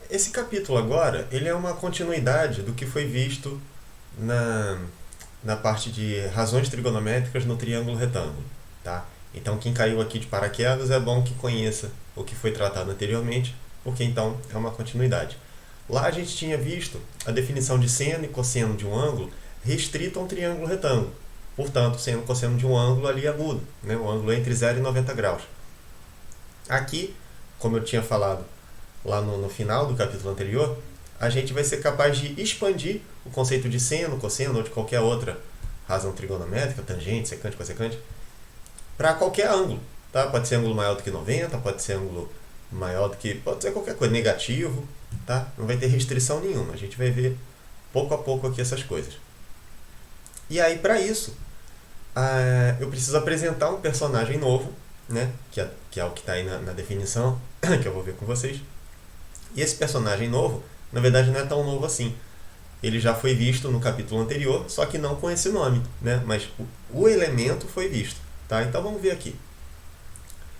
esse capítulo agora, ele é uma continuidade do que foi visto na parte de razões trigonométricas no triângulo retângulo, tá? Então, quem caiu aqui de paraquedas é bom que conheça o que foi tratado anteriormente, porque então é uma continuidade. Lá a gente tinha visto a definição de seno e cosseno de um ângulo restrito a um triângulo retângulo. Portanto, seno e cosseno de um ângulo ali agudo, né? O ângulo é entre 0 e 90 graus. Aqui, como eu tinha falado lá no final do capítulo anterior, a gente vai ser capaz de expandir o conceito de seno, cosseno ou de qualquer outra razão trigonométrica, tangente, secante, cossecante, para qualquer ângulo. Tá? Pode ser ângulo maior do que 90, pode ser ângulo maior do que... pode ser qualquer coisa, negativo, tá? Não vai ter restrição nenhuma. A gente vai ver pouco a pouco aqui essas coisas. E aí, para isso, eu preciso apresentar um personagem novo, né? que é o que está aí na definição, que eu vou ver com vocês. E esse personagem novo, na verdade, não é tão novo assim. Ele já foi visto no capítulo anterior, só que não com esse nome, né? Mas o elemento foi visto. Tá? Então vamos ver aqui.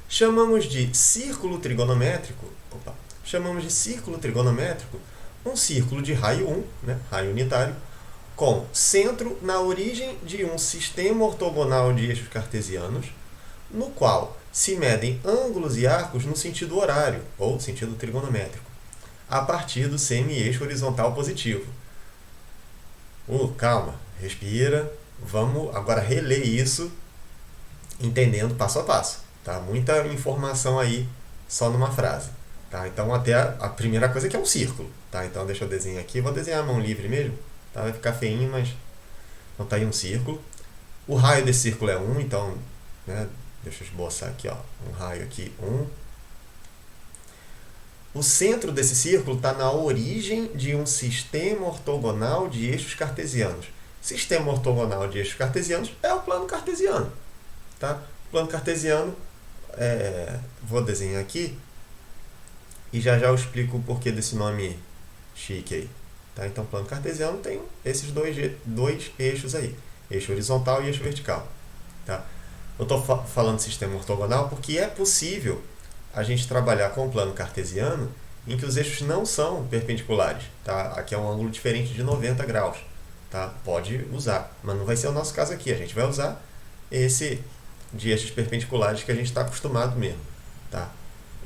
Chamamos de círculo trigonométrico, um círculo de raio 1, né? Raio unitário, com centro na origem de um sistema ortogonal de eixos cartesianos, no qual se medem ângulos e arcos no sentido horário, ou sentido trigonométrico, a partir do semi-eixo horizontal positivo. Calma, respira. Vamos agora reler isso, entendendo passo a passo. Tá? Muita informação aí só numa frase. Tá? Então, até a primeira coisa é que é um círculo. Tá? Então, deixa eu desenhar aqui. Vou desenhar a mão livre mesmo. Tá? Vai ficar feinho, mas... então, tá aí um círculo. O raio desse círculo é 1, então... né? Deixa eu esboçar aqui, ó. Um raio aqui, 1. O centro desse círculo está na origem de um sistema ortogonal de eixos cartesianos. Sistema ortogonal de eixos cartesianos é o plano cartesiano. Tá? O plano cartesiano, vou desenhar aqui e já eu explico o porquê desse nome chique aí. Tá? Então, plano cartesiano tem esses dois eixos aí, eixo horizontal e eixo vertical. Tá? Eu estou falando de sistema ortogonal porque é possível a gente trabalhar com o plano cartesiano em que os eixos não são perpendiculares. Tá? Aqui é um ângulo diferente de 90 graus. Tá? Pode usar, mas não vai ser o nosso caso aqui. A gente vai usar esse de eixos perpendiculares que a gente está acostumado mesmo. Tá?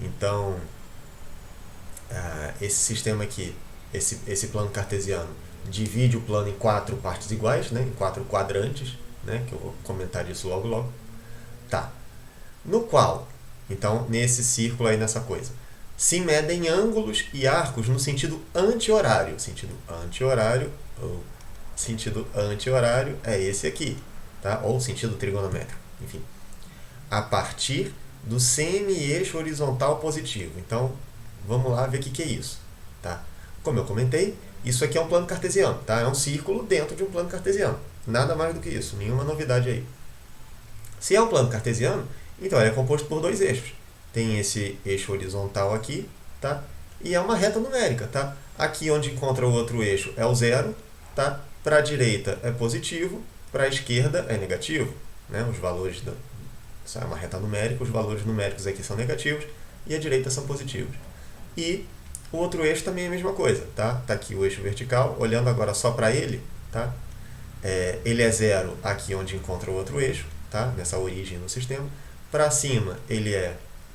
Então, esse sistema aqui, esse plano cartesiano, divide o plano em 4 partes iguais, né? Em 4 quadrantes, né? Que eu vou comentar disso logo. Tá. No qual, então, nesse círculo aí, nessa coisa, se medem ângulos e arcos no sentido anti-horário. Sentido anti-horário é esse aqui, tá? Ou sentido trigonométrico, enfim. A partir do semi-eixo horizontal positivo. Então, vamos lá ver o que é isso. Tá? Como eu comentei, isso aqui é um plano cartesiano. Tá? É um círculo dentro de um plano cartesiano. Nada mais do que isso, nenhuma novidade aí. Se é um plano cartesiano, então ele é composto por 2 eixos. Tem esse eixo horizontal aqui, tá? E é uma reta numérica. Tá? Aqui onde encontra o outro eixo é o 0. Tá? Para a direita é positivo, para a esquerda é negativo. Né? Os valores isso é uma reta numérica, os valores numéricos aqui são negativos e a direita são positivos. E o outro eixo também é a mesma coisa. Tá aqui o eixo vertical, olhando agora só para ele, tá? Ele é 0 aqui onde encontra o outro eixo, tá? Nessa origem do sistema. Para cima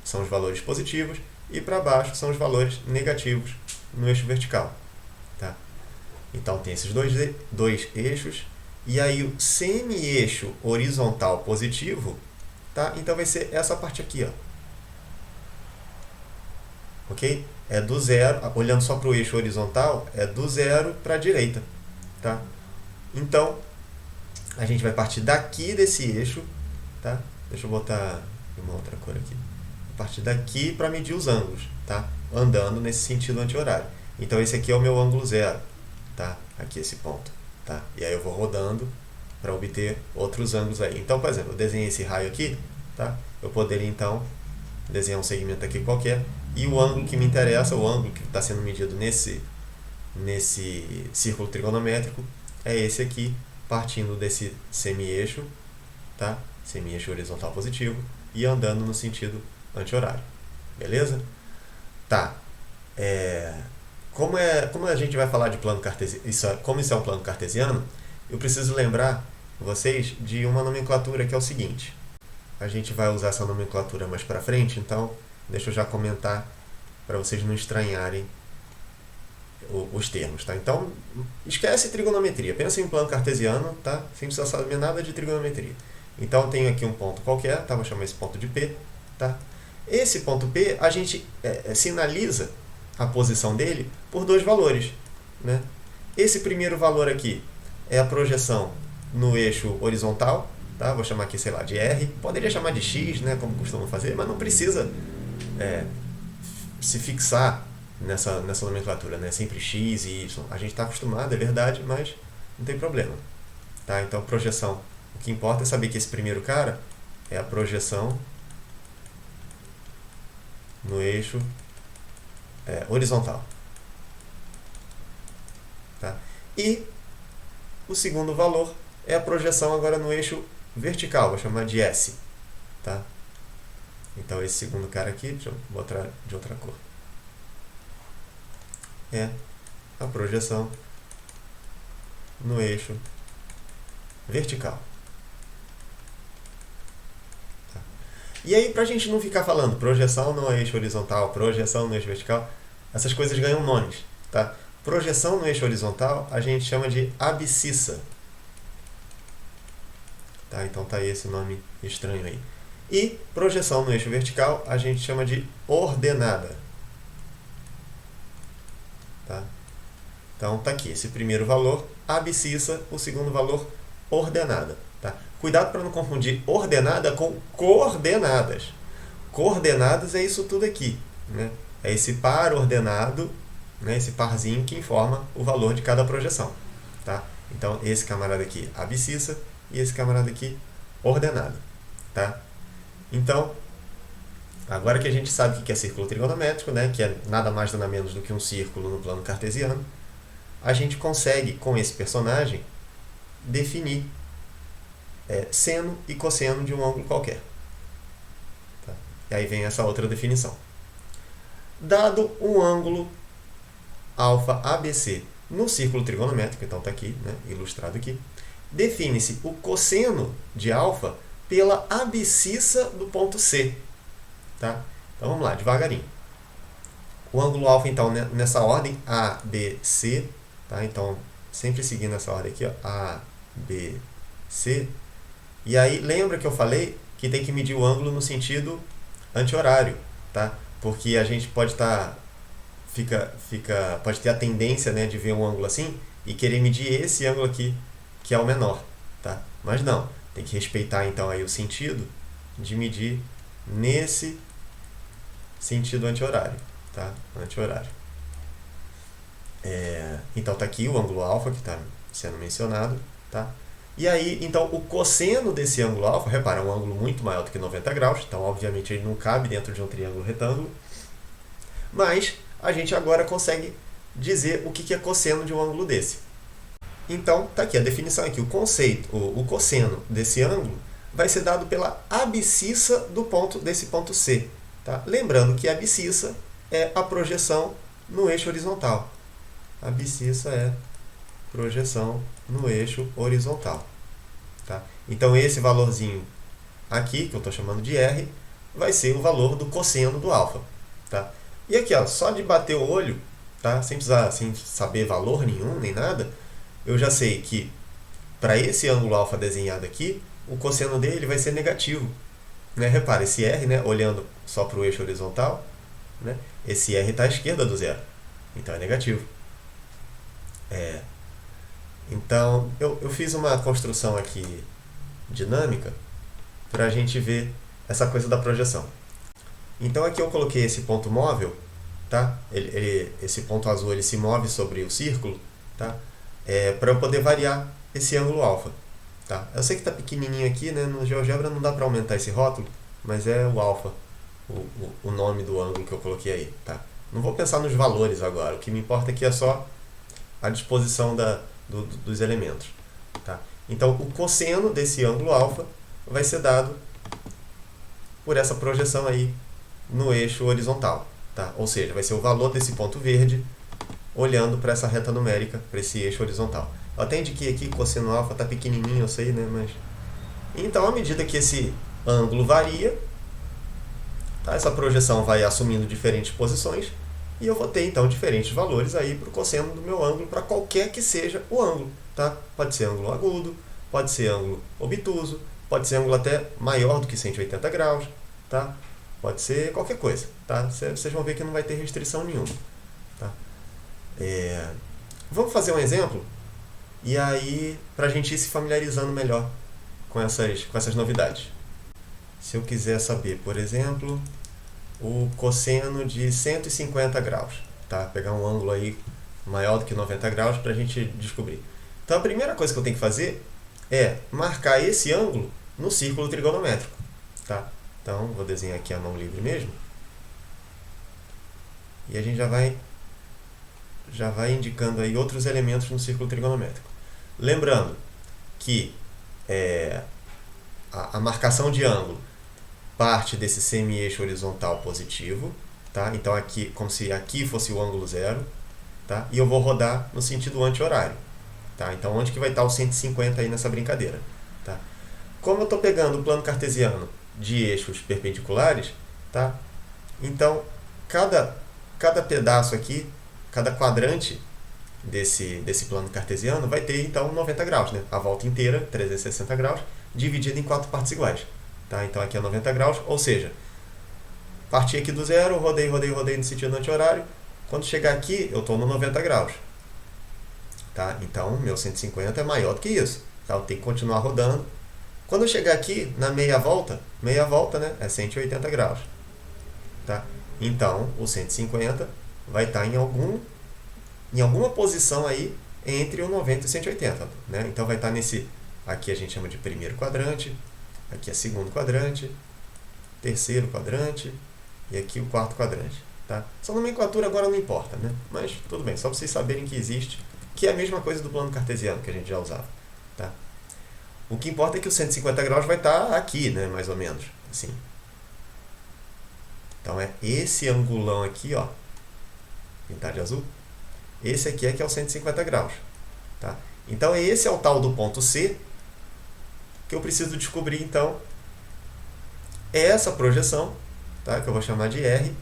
são os valores positivos e para baixo são os valores negativos no eixo vertical. Tá? Então tem esses dois eixos. E aí o semi-eixo horizontal positivo, tá? Então vai ser essa parte aqui, ó. Ok? É do 0, olhando só para o eixo horizontal, é do 0 para a direita. Tá? Então, a gente vai partir daqui desse eixo, tá? Deixa eu botar uma outra cor aqui. A partir daqui para medir os ângulos, tá? Andando nesse sentido anti-horário. Então, esse aqui é o meu ângulo 0, tá? Aqui esse ponto, tá? E aí eu vou rodando para obter outros ângulos aí. Então, por exemplo, eu desenhei esse raio aqui, tá? Eu poderia, então, desenhar um segmento aqui qualquer e o ângulo que me interessa, o ângulo que está sendo medido nesse círculo trigonométrico, é esse aqui, partindo desse semi-eixo, tá? Semi-eixo horizontal positivo, e andando no sentido anti-horário. Beleza? Tá. como a gente vai falar de plano cartesiano, como isso é um plano cartesiano, eu preciso lembrar vocês de uma nomenclatura que é o seguinte. A gente vai usar essa nomenclatura mais para frente, então deixa eu já comentar para vocês não estranharem os termos, tá? Então, esquece trigonometria, pensa em plano cartesiano, tá? Sem precisar saber nada de trigonometria. Então, eu tenho aqui um ponto qualquer, tá? Vou chamar esse ponto de P, tá? Esse ponto P, a gente sinaliza a posição dele por dois valores, né? Esse primeiro valor aqui é a projeção no eixo horizontal, tá? Vou chamar aqui, sei lá, de R. Poderia chamar de X, né? Como costumam fazer, mas não precisa se fixar nessa nomenclatura, né? Sempre X e Y. A gente está acostumado, é verdade, mas não tem problema, tá? Então, projeção. O que importa é saber que esse primeiro cara é a projeção no eixo horizontal, tá? E o segundo valor é a projeção agora no eixo vertical, vou chamar de S, tá? Então, esse segundo cara aqui, deixa eu botar de outra cor, é a projeção no eixo vertical. Tá? E aí, para a gente não ficar falando projeção no eixo horizontal, projeção no eixo vertical, essas coisas ganham nomes, tá? Projeção no eixo horizontal a gente chama de abscissa. Tá? Então tá aí esse nome estranho aí. E projeção no eixo vertical a gente chama de ordenada. Tá? Então tá aqui esse primeiro valor, abscissa, o segundo valor, ordenada. Tá? Cuidado para não confundir ordenada com coordenadas. Coordenadas é isso tudo aqui, né? É esse par ordenado, né? Esse parzinho que informa o valor de cada projeção. Tá? Então esse camarada aqui, abscissa, e esse camarada aqui, ordenada. Tá? Então, agora que a gente sabe o que é círculo trigonométrico, né? Que é nada mais nada menos do que um círculo no plano cartesiano, a gente consegue, com esse personagem, definir seno e cosseno de um ângulo qualquer. Tá? E aí vem essa outra definição. Dado um ângulo alfa ABC no círculo trigonométrico, então está aqui, né, ilustrado aqui, define-se o cosseno de alfa pela abscissa do ponto C. Tá? Então vamos lá, devagarinho. O ângulo alfa, então, nessa ordem, ABC, tá? Então, sempre seguindo essa ordem aqui, ó, ABC. E aí, lembra que eu falei que tem que medir o ângulo no sentido anti-horário, tá? Porque a gente pode pode ter a tendência, né, de ver um ângulo assim e querer medir esse ângulo aqui, que é o menor, tá? Mas não, tem que respeitar então aí o sentido de medir nesse sentido anti-horário, tá? Anti-horário. Então tá aqui o ângulo alfa que está sendo mencionado, tá? E aí, então, o cosseno desse ângulo alfa, repara, é um ângulo muito maior do que 90 graus, então obviamente ele não cabe dentro de um triângulo retângulo, mas a gente agora consegue dizer o que é cosseno de um ângulo desse. Então, tá aqui a definição aqui, o cosseno desse ângulo vai ser dado pela abscissa desse ponto C. Tá? Lembrando que a abscissa é a projeção no eixo horizontal. A abscissa é projeção no eixo horizontal. Tá? Então, esse valorzinho aqui, que eu estou chamando de R, vai ser o valor do cosseno do alfa. Tá? E aqui, ó, só de bater o olho, tá? Sem saber valor nenhum, nem nada, eu já sei que para esse ângulo alfa desenhado aqui, o cosseno dele vai ser negativo. Né? Repara, esse R, né, olhando só para o eixo horizontal, né, esse R está à esquerda do zero. Então é negativo. Então, eu fiz uma construção aqui dinâmica para a gente ver essa coisa da projeção. Então aqui eu coloquei esse ponto móvel, tá? Esse ponto azul ele se move sobre o círculo, tá? Para eu poder variar esse ângulo alfa. Tá? Eu sei que está pequenininho aqui, né? No GeoGebra não dá para aumentar esse rótulo, mas é o alfa, o nome do ângulo que eu coloquei aí. Tá? Não vou pensar nos valores agora, o que me importa aqui é só a disposição dos elementos. Tá? Então, o cosseno desse ângulo alfa vai ser dado por essa projeção aí no eixo horizontal. Tá? Ou seja, vai ser o valor desse ponto verde, olhando para essa reta numérica, para esse eixo horizontal. Eu até indiquei aqui que o cosseno alfa está pequenininho, eu sei, né? Mas... Então, à medida que esse ângulo varia, tá? Essa projeção vai assumindo diferentes posições e eu vou ter, então, diferentes valores aí para o cosseno do meu ângulo, para qualquer que seja o ângulo. Tá? Pode ser ângulo agudo, pode ser ângulo obtuso, pode ser ângulo até maior do que 180 graus, tá? Pode ser qualquer coisa. Tá? Vocês vão ver que não vai ter restrição nenhuma. Tá? Vamos fazer um exemplo? E aí, para a gente ir se familiarizando melhor com essas novidades. Se eu quiser saber, por exemplo, o cosseno de 150 graus, tá? Pegar um ângulo aí maior do que 90 graus para a gente descobrir. Então, a primeira coisa que eu tenho que fazer é marcar esse ângulo no círculo trigonométrico. Tá? Então, vou desenhar aqui a mão livre mesmo. E a gente já vai indicando aí outros elementos no círculo trigonométrico. Lembrando que a marcação de ângulo parte desse semi-eixo horizontal positivo, tá? Então, aqui, como se aqui fosse o ângulo zero, tá? E eu vou rodar no sentido anti-horário. Tá? Então, onde que vai estar o 150 aí nessa brincadeira? Tá? Como eu estou pegando o plano cartesiano de eixos perpendiculares, tá? Então, cada pedaço aqui, cada quadrante desse plano cartesiano vai ter, então, 90 graus. Né? A volta inteira, 360 graus, dividida em 4 partes iguais. Tá? Então, aqui é 90 graus, ou seja, parti aqui do zero, rodei no sentido anti-horário. Quando chegar aqui, eu estou no 90 graus. Tá? Então, meu 150 é maior do que isso. Tá? Eu tenho que continuar rodando. Quando eu chegar aqui, na meia volta, né, é 180 graus. Tá? Então, o 150 vai estar em alguma posição aí entre o 90 e o 180. Né? Então, vai estar nesse... Aqui a gente chama de primeiro quadrante. Aqui é segundo quadrante. Terceiro quadrante. E aqui o quarto quadrante. Tá? Essa nomenclatura agora não importa, né? Mas tudo bem, só para vocês saberem que existe, que é a mesma coisa do plano cartesiano que a gente já usava. Tá? O que importa é que o 150 graus vai estar aqui, né? Mais ou menos. Assim. Então é esse angulão aqui, ó, pintado de azul. Esse aqui é que é o 150 graus. Tá? Então esse é o tal do ponto C, que eu preciso descobrir, então, essa projeção, tá? Que eu vou chamar de R,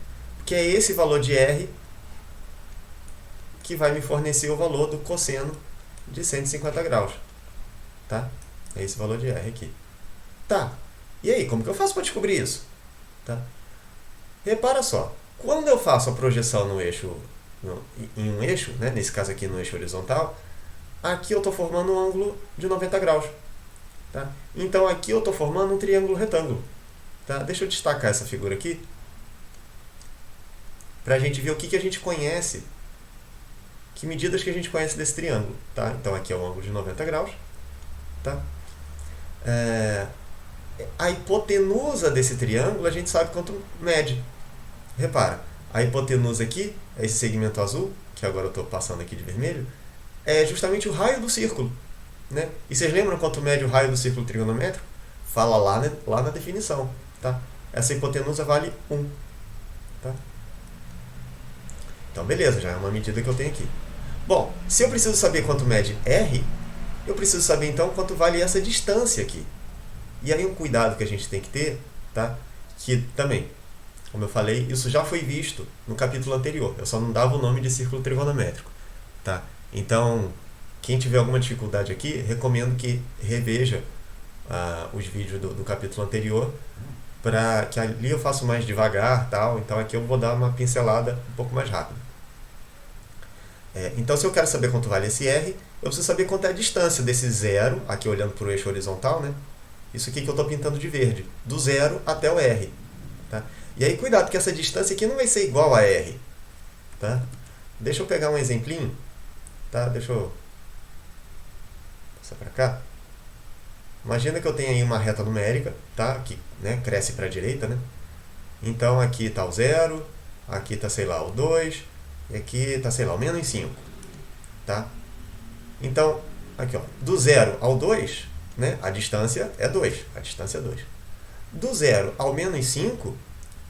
que é esse valor de R que vai me fornecer o valor do cosseno de 150 graus. Tá? É esse valor de R aqui. Tá. E aí, como que eu faço para descobrir isso? Tá? Repara só. Quando eu faço a projeção no eixo, em um eixo, né? Nesse caso aqui no eixo horizontal, aqui eu estou formando um ângulo de 90 graus. Tá? Então, aqui eu estou formando um triângulo retângulo. Tá? Deixa eu destacar essa figura aqui, para a gente ver o que a gente conhece, que medidas que a gente conhece desse triângulo. Tá? Então, aqui é um ângulo de 90 graus. Tá? A hipotenusa desse triângulo, a gente sabe quanto mede. Repara, a hipotenusa aqui, é esse segmento azul, que agora eu estou passando aqui de vermelho, é justamente o raio do círculo. Né? E vocês lembram quanto mede o raio do círculo trigonométrico? Fala lá na definição. Tá? Essa hipotenusa vale 1. Tá? Então, beleza, já é uma medida que eu tenho aqui. Bom, se eu preciso saber quanto mede R, eu preciso saber, então, quanto vale essa distância aqui. E aí um cuidado que a gente tem que ter, tá? Que também, como eu falei, isso já foi visto no capítulo anterior. Eu só não dava o nome de círculo trigonométrico. Tá? Então, quem tiver alguma dificuldade aqui, recomendo que reveja os vídeos do capítulo anterior, para que ali eu faço mais devagar, tal. Então aqui eu vou dar uma pincelada um pouco mais rápida. Então, se eu quero saber quanto vale esse R, eu preciso saber quanto é a distância desse zero, aqui olhando para o eixo horizontal, né? Isso aqui que eu estou pintando de verde, do zero até o R. Tá? E aí, cuidado, que essa distância aqui não vai ser igual a R. Tá? Deixa eu pegar um exemplinho. Tá? Deixa eu passar para cá. Imagina que eu tenho aí uma reta numérica, tá? Que, né, cresce para a direita. Né? Então, aqui está o 0, aqui está, sei lá, o 2, e aqui está, sei lá, o menos 5. Tá? Então, aqui, ó, do 0 ao 2, né, a distância é 2. A distância é 2. Do 0 ao menos 5,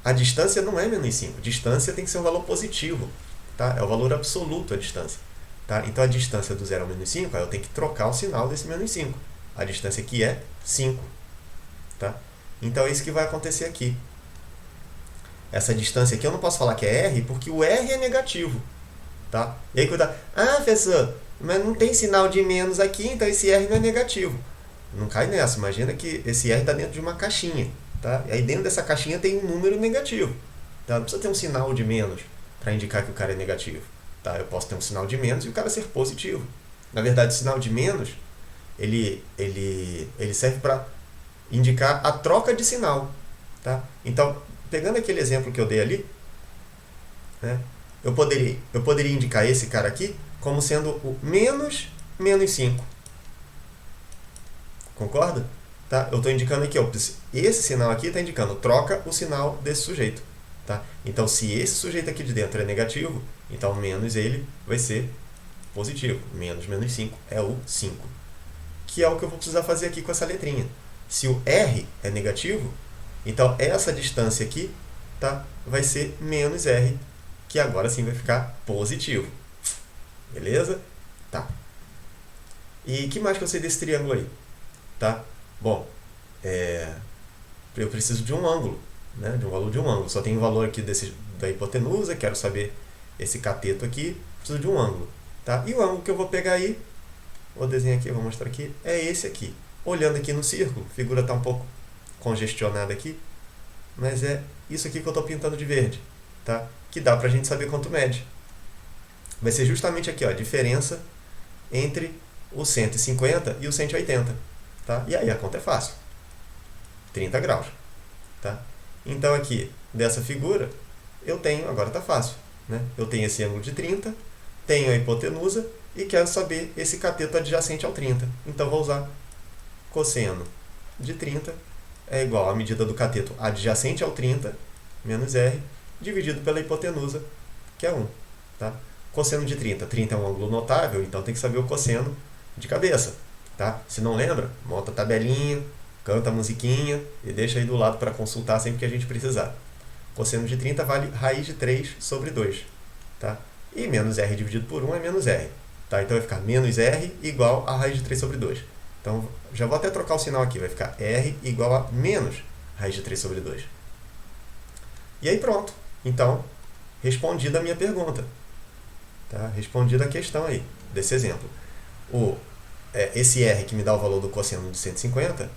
a distância não é menos 5. A distância tem que ser um valor positivo. tá? É o valor absoluto a distância. Tá? Então a distância do 0 ao menos 5, eu tenho que trocar o sinal desse menos 5. A distância aqui é 5. Tá? Então é isso que vai acontecer aqui. Essa distância aqui eu não posso falar que é R, porque o R é negativo. Tá? E aí cuidado. Ah, professor, mas não tem sinal de menos aqui, então esse R não é negativo. Não cai nessa. Imagina que esse R está dentro de uma caixinha. Tá? E aí dentro dessa caixinha tem um número negativo. Tá? Não precisa ter um sinal de menos para indicar que o cara é negativo. Tá? Eu posso ter um sinal de menos e o cara ser positivo. Na verdade, o sinal de menos ele serve para indicar a troca de sinal. Tá? Então, pegando aquele exemplo que eu dei ali, né, eu poderia indicar esse cara aqui como sendo o menos 5. Concorda? Tá? Eu estou indicando aqui, ó, esse sinal aqui está indicando troca o sinal desse sujeito. Tá? Então, se esse sujeito aqui de dentro é negativo, então menos ele vai ser positivo. Menos 5 é o 5. Que é o que eu vou precisar fazer aqui com essa letrinha. Se o R é negativo, então essa distância aqui, tá, vai ser menos R, que agora sim vai ficar positivo. Beleza? Tá. E o que mais que eu sei desse triângulo aí? Tá? Bom, eu preciso de um ângulo, né? De um valor de um ângulo. Só tem o valor aqui da hipotenusa, quero saber esse cateto aqui, preciso de um ângulo. Tá? E o ângulo que eu vou pegar aí, vou desenhar aqui, vou mostrar aqui, é esse aqui. Olhando aqui no círculo, a figura está um pouco congestionada aqui, mas é isso aqui que eu estou pintando de verde, tá? Que dá para a gente saber quanto mede. Vai ser justamente aqui, ó, a diferença entre o 150 e o 180. Tá? E aí a conta é fácil. 30 graus. Tá? Então aqui, dessa figura, eu tenho, agora está fácil, né? Eu tenho esse ângulo de 30, tenho a hipotenusa e quero saber esse cateto adjacente ao 30. Então vou usar cosseno de 30 é igual à medida do cateto adjacente ao 30, menos R, dividido pela hipotenusa, que é 1. Tá? Cosseno de 30. 30 é um ângulo notável, então tem que saber o cosseno de cabeça. Tá? Se não lembra, monta a tabelinha, canta a musiquinha e deixa aí do lado para consultar sempre que a gente precisar. Cosseno de 30 vale raiz de 3 sobre 2. Tá? E menos R dividido por 1 é menos R. Tá? Então vai ficar menos R igual a raiz de 3 sobre 2. Então já vou até trocar o sinal aqui. Vai ficar R igual a menos raiz de 3 sobre 2. E aí pronto. Então, respondida a minha pergunta. Tá? Respondida a questão aí, desse exemplo. Esse R que me dá o valor do cosseno de 150,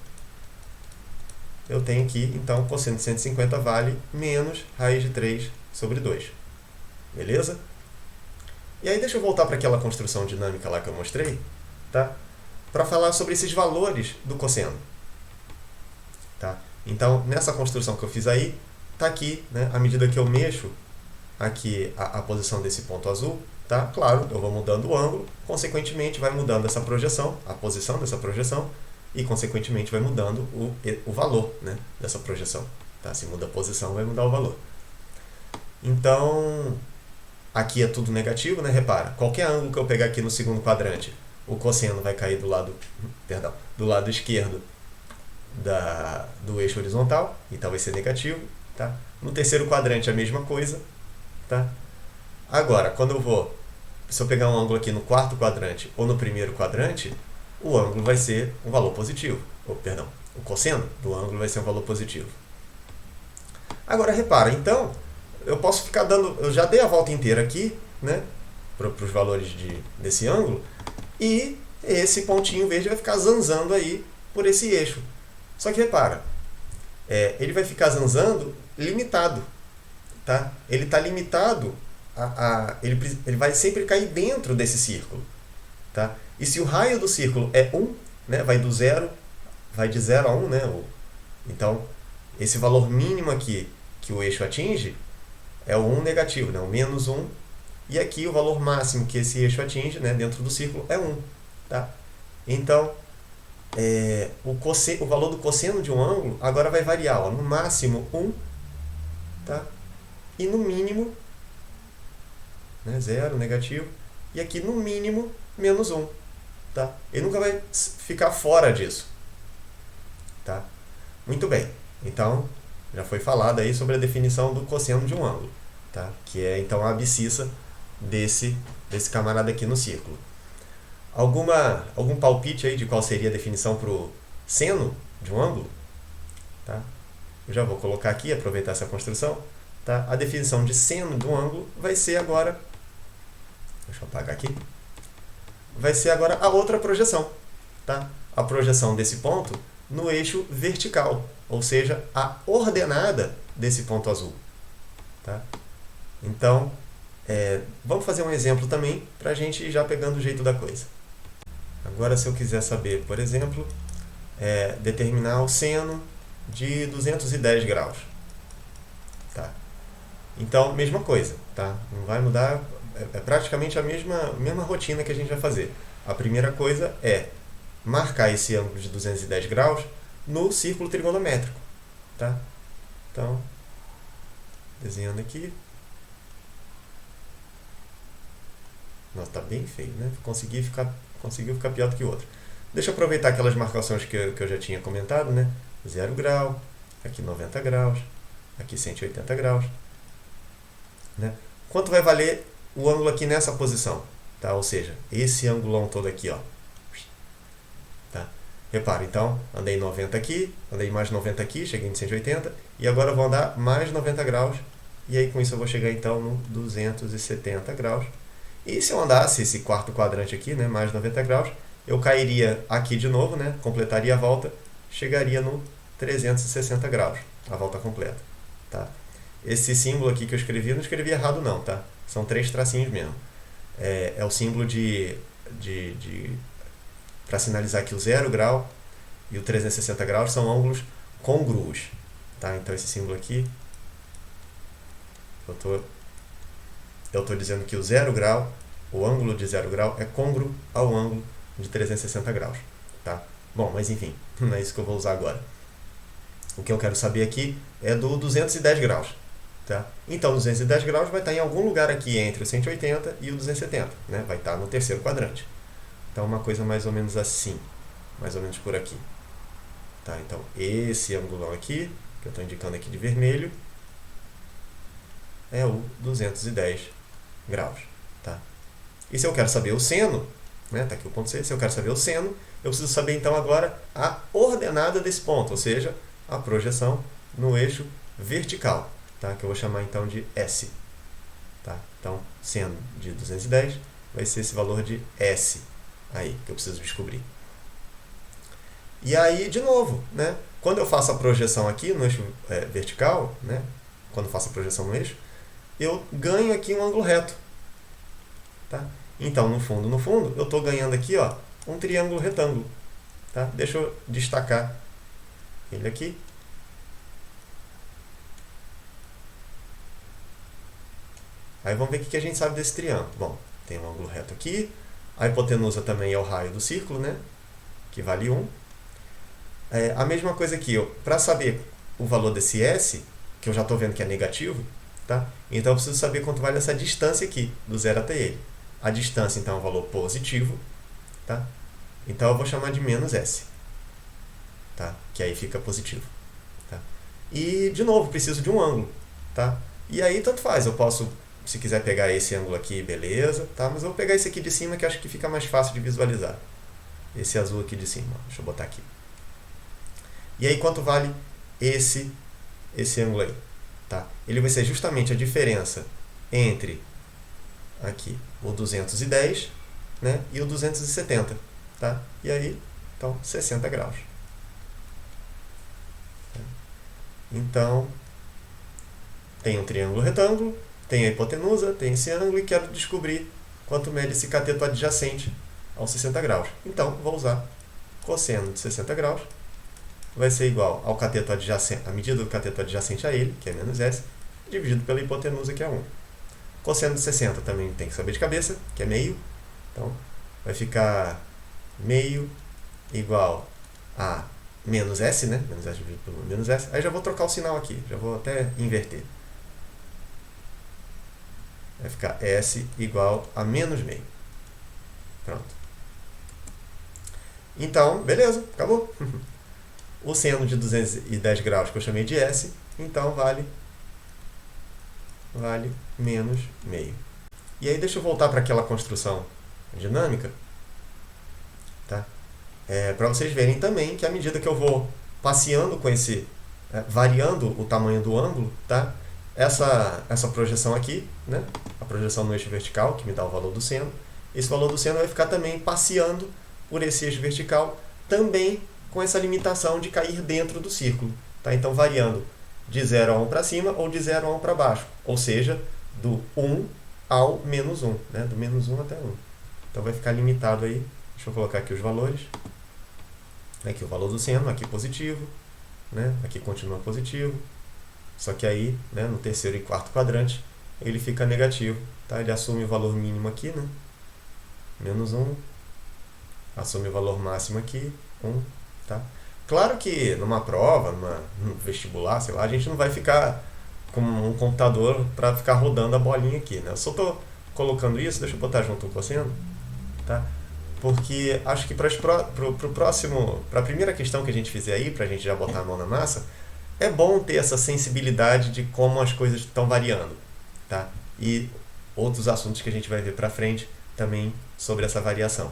eu tenho que, então, cosseno de 150 vale menos raiz de 3 sobre 2. Beleza? E aí deixa eu voltar para aquela construção dinâmica lá que eu mostrei, tá? Para falar sobre esses valores do cosseno. Tá? Então, nessa construção que eu fiz aí, tá aqui, né, à medida que eu mexo aqui a posição desse ponto azul, tá? Claro, eu vou mudando o ângulo, consequentemente vai mudando essa projeção, a posição dessa projeção, e consequentemente vai mudando o valor, né, dessa projeção. Tá? Se muda a posição, vai mudar o valor. Então, aqui é tudo negativo, né? Repara, qualquer ângulo que eu pegar aqui no segundo quadrante, o cosseno vai cair do lado esquerdo do eixo horizontal, então vai ser negativo. Tá? No terceiro quadrante a mesma coisa. Tá? Agora, se eu pegar um ângulo aqui no quarto quadrante ou no primeiro quadrante, o ângulo vai ser um valor positivo. O cosseno do ângulo vai ser um valor positivo. Agora, repara, então, eu posso ficar eu já dei a volta inteira aqui, né, para os valores desse ângulo, e esse pontinho verde vai ficar zanzando aí por esse eixo. Só que repara, ele vai ficar zanzando limitado. Tá? Ele está limitado, ele vai sempre cair dentro desse círculo. Tá? E se o raio do círculo é 1, né, vai de 0 a 1, né, então esse valor mínimo aqui que o eixo atinge é o 1 negativo, né, o menos 1, e aqui o valor máximo que esse eixo atinge, né, dentro do círculo é 1. Tá? Então, o valor do cosseno de um ângulo agora vai variar, ó, no máximo 1, tá? E no mínimo, né, 0, negativo, e aqui no mínimo menos 1. Tá? Ele nunca vai ficar fora disso. Tá? Muito bem. Então, já foi falado aí sobre a definição do cosseno de um ângulo, tá? Que é então a abscissa desse camarada aqui no círculo. Algum palpite aí de qual seria a definição para o seno de um ângulo? Tá? Eu já vou colocar aqui, aproveitar essa construção. Tá? A definição de seno de um ângulo vai ser agora... Deixa eu apagar aqui. Vai ser agora a outra projeção. Tá? A projeção desse ponto no eixo vertical, ou seja, a ordenada desse ponto azul. Tá? Então, vamos fazer um exemplo também para a gente ir já pegando o jeito da coisa. Agora, se eu quiser saber, por exemplo, determinar o seno de 210 graus. Tá? Então, mesma coisa. Tá? Não vai mudar, é praticamente a mesma rotina que a gente vai fazer. A primeira coisa é marcar esse ângulo de 210 graus no círculo trigonométrico. Tá? Então, desenhando aqui. Nossa, tá bem feio, né? Conseguiu ficar pior do que o outro. Deixa eu aproveitar aquelas marcações que eu já tinha comentado, né? 0 grau, aqui 90 graus, aqui 180 graus. Né? Quanto vai valer o ângulo aqui nessa posição? Tá? Ou seja, esse angulão todo aqui, ó. Tá? Repara, então, andei 90 aqui, andei mais 90 aqui, cheguei em 180, e agora eu vou andar mais 90 graus, e aí com isso eu vou chegar então no 270 graus. E se eu andasse esse quarto quadrante aqui, né, mais 90 graus, eu cairia aqui de novo, né, completaria a volta, chegaria no 360 graus, a volta completa. Tá? Esse símbolo aqui que eu escrevi, não escrevi errado não, tá? São 3 tracinhos mesmo. É o símbolo para sinalizar que o 0 grau e o 360 graus são ângulos congruos. Tá? Então esse símbolo aqui, eu estou dizendo que o 0 grau, o ângulo de 0 grau é côngruo ao ângulo de 360 graus. Tá? Bom, mas enfim, não é isso que eu vou usar agora. O que eu quero saber aqui é do 210 graus. Tá? Então, 210 graus vai estar em algum lugar aqui entre o 180 e o 270. Né? Vai estar no terceiro quadrante. Então, uma coisa mais ou menos assim. Mais ou menos por aqui. Tá? Então, esse angulão aqui, que eu estou indicando aqui de vermelho, é o 210 graus. Tá? E se eu quero saber o seno, né? Tá aqui o ponto C, se eu quero saber o seno, eu preciso saber então agora a ordenada desse ponto, ou seja, a projeção no eixo vertical, tá? Que eu vou chamar então de S. Tá? Então, seno de 210 vai ser esse valor de S aí, que eu preciso descobrir. E aí, de novo, né? Quando eu faço a projeção aqui no eixo vertical, né? Quando eu faço a projeção no eixo, eu ganho aqui um ângulo reto. Tá? Então, no fundo, eu estou ganhando aqui, ó, um triângulo retângulo. Tá? Deixa eu destacar ele aqui. Aí vamos ver o que a gente sabe desse triângulo. Bom, tem um ângulo reto aqui. A hipotenusa também é o raio do círculo, né? Que vale 1. A mesma coisa aqui, para saber o valor desse S, que eu já estou vendo que é negativo, tá? Então eu preciso saber quanto vale essa distância aqui, do 0 até ele. A distância, então, é um valor positivo. Tá? Então eu vou chamar de menos S. Tá? Que aí fica positivo. Tá? E, de novo, preciso de um ângulo. Tá? E aí, tanto faz. Eu posso, se quiser pegar esse ângulo aqui, beleza. Tá? Mas eu vou pegar esse aqui de cima, que acho que fica mais fácil de visualizar. Esse azul aqui de cima. Deixa eu botar aqui. E aí, quanto vale esse ângulo aí? Tá? Ele vai ser justamente a diferença entre aqui o 210, né, e o 270. Tá? E aí, então, 60 graus. Então, tem um triângulo retângulo, tem a hipotenusa, tem esse ângulo e quero descobrir quanto mede esse cateto adjacente aos 60 graus. Então, vou usar cosseno de 60 graus. Vai ser igual ao cateto adjacente, a medida do cateto adjacente a ele, que é menos S, dividido pela hipotenusa, que é 1. Cosseno de 60 também tem que saber de cabeça, que é meio. Então, vai ficar meio igual a menos S, né? Menos S dividido por menos S. Aí já vou trocar o sinal aqui, já vou até inverter. Vai ficar S igual a menos meio. Pronto. Então, beleza, acabou. O seno de 210 graus que eu chamei de S, então vale menos meio. E aí deixa eu voltar para aquela construção dinâmica, tá? Para vocês verem também que à medida que eu vou passeando com esse, variando o tamanho do ângulo, tá? Essa projeção aqui, né? A projeção no eixo vertical, que me dá o valor do seno, esse valor do seno vai ficar também passeando por esse eixo vertical, também com essa limitação de cair dentro do círculo, tá? Então variando de 0 a 1 para cima ou de 0 a 1 para baixo, ou seja, do 1 ao menos 1, né? Do menos 1 até 1. Então vai ficar limitado aí. Deixa eu colocar aqui os valores. Aqui o valor do seno, aqui positivo, né? Aqui continua positivo. Só que aí, né, no terceiro e quarto quadrante, ele fica negativo, tá? Ele assume o valor mínimo aqui, né? Menos 1. Assume o valor máximo aqui, 1, tá? Claro que numa prova, num vestibular, sei lá, a gente não vai ficar com um computador para ficar rodando a bolinha aqui, né? Eu só estou colocando isso, deixa eu botar junto o cosseno, tá? Porque acho que para a primeira questão que a gente fizer aí, para a gente já botar a mão na massa, é bom ter essa sensibilidade de como as coisas estão variando, tá? E outros assuntos que a gente vai ver para frente também sobre essa variação.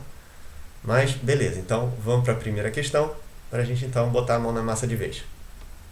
Mas beleza, então vamos para a primeira questão, para a gente então botar a mão na massa de vez.